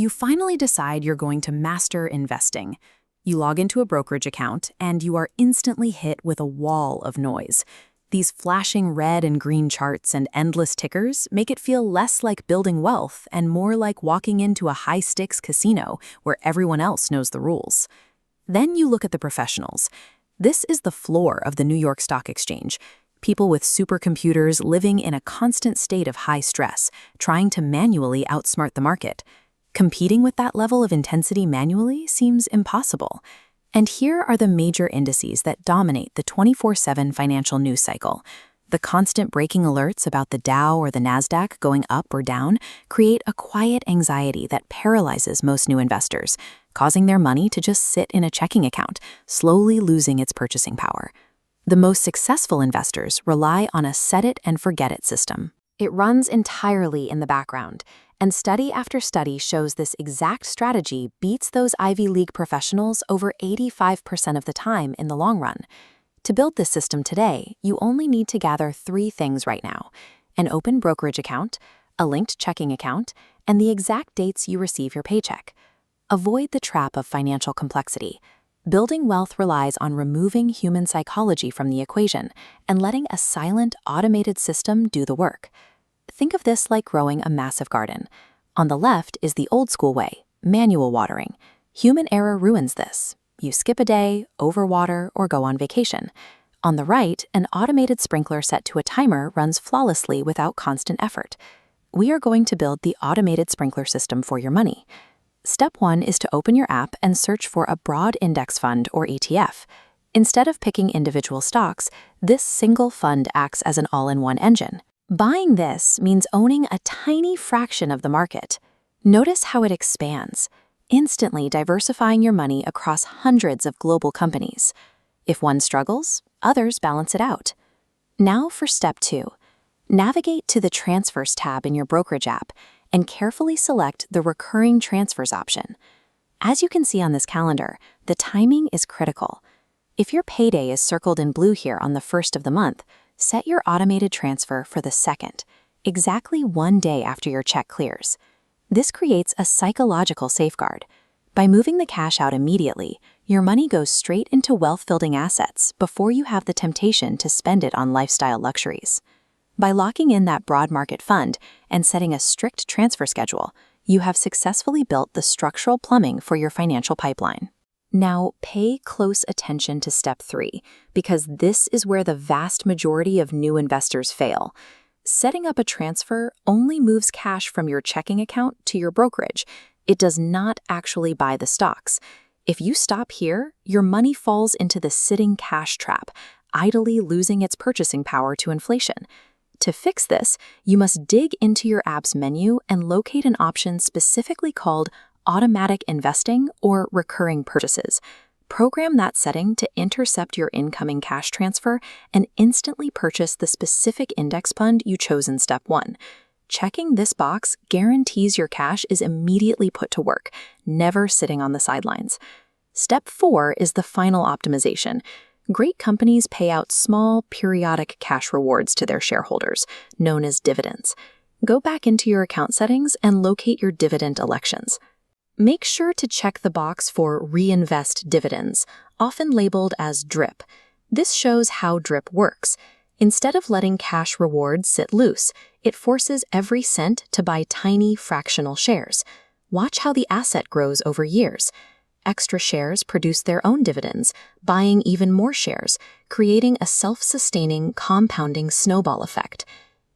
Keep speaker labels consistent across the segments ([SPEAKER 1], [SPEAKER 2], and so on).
[SPEAKER 1] You finally decide you're going to master investing. You log into a brokerage account, and you are instantly hit with a wall of noise. These flashing red and green charts and endless tickers make it feel less like building wealth and more like walking into a high-stakes casino where everyone else knows the rules. Then you look at the professionals. This is the floor of the New York Stock Exchange. People with supercomputers living in a constant state of high stress, trying to manually outsmart the market. Competing with that level of intensity manually seems impossible. And here are the major indices that dominate the 24/7 financial news cycle. The constant breaking alerts about the Dow or the Nasdaq going up or down create a quiet anxiety that paralyzes most new investors, causing their money to just sit in a checking account, slowly losing its purchasing power. The most successful investors rely on a set-it-and-forget-it system. It runs entirely in the background, and study after study shows this exact strategy beats those Ivy League professionals over 85% of the time in the long run. To build this system today, you only need to gather 3 things right now: an open brokerage account, a linked checking account, and the exact dates you receive your paycheck. Avoid the trap of financial complexity. Building wealth relies on removing human psychology from the equation and letting a silent, automated system do the work. Think of this like growing a massive garden. On the left is the old-school way, manual watering. Human error ruins this. You skip a day, overwater, or go on vacation. On the right, an automated sprinkler set to a timer runs flawlessly without constant effort. We are going to build the automated sprinkler system for your money. Step 1 is to open your app and search for a broad index fund or ETF. Instead of picking individual stocks, this single fund acts as an all-in-one engine. Buying this means owning a tiny fraction of the market. Notice how it expands, instantly diversifying your money across hundreds of global companies. If one struggles, others balance it out. Now for step 2. Navigate to the Transfers tab in your brokerage app and carefully select the Recurring Transfers option. As you can see on this calendar, the timing is critical. If your payday is circled in blue here on the 1st of the month, set your automated transfer for the 2nd, exactly 1 day after your check clears. This creates a psychological safeguard. By moving the cash out immediately, your money goes straight into wealth-building assets before you have the temptation to spend it on lifestyle luxuries. By locking in that broad market fund and setting a strict transfer schedule, you have successfully built the structural plumbing for your financial pipeline. Now, pay close attention to step 3, because this is where the vast majority of new investors fail. Setting up a transfer only moves cash from your checking account to your brokerage. It does not actually buy the stocks. If you stop here, your money falls into the sitting cash trap, idly losing its purchasing power to inflation. To fix this, you must dig into your app's menu and locate an option specifically called Automatic Investing or Recurring Purchases. Program that setting to intercept your incoming cash transfer and instantly purchase the specific index fund you chose in step 1. Checking this box guarantees your cash is immediately put to work, never sitting on the sidelines. Step 4 is the final optimization. Great companies pay out small, periodic cash rewards to their shareholders, known as dividends. Go back into your account settings and locate your dividend elections. Make sure to check the box for Reinvest Dividends, often labeled as DRIP. This shows how DRIP works. Instead of letting cash rewards sit loose, it forces every cent to buy tiny fractional shares. Watch how the asset grows over years. Extra shares produce their own dividends, buying even more shares, creating a self-sustaining, compounding snowball effect.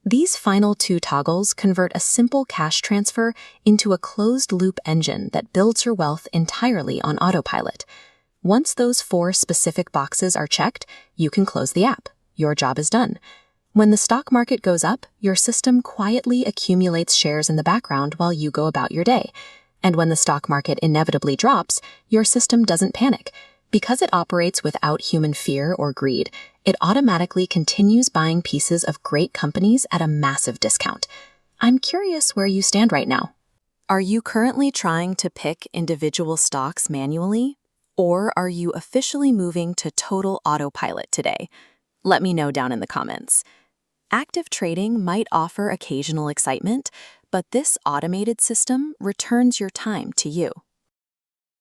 [SPEAKER 1] These final 2 toggles convert a simple cash transfer into a closed-loop engine that builds your wealth entirely on autopilot. Once those 4 specific boxes are checked, you can close the app. Your job is done. When the stock market goes up, your system quietly accumulates shares in the background while you go about your day. And when the stock market inevitably drops, your system doesn't panic. Because it operates without human fear or greed, it automatically continues buying pieces of great companies at a massive discount. I'm curious where you stand right now. Are you currently trying to pick individual stocks manually? Or are you officially moving to total autopilot today? Let me know down in the comments. Active trading might offer occasional excitement, but this automated system returns your time to you.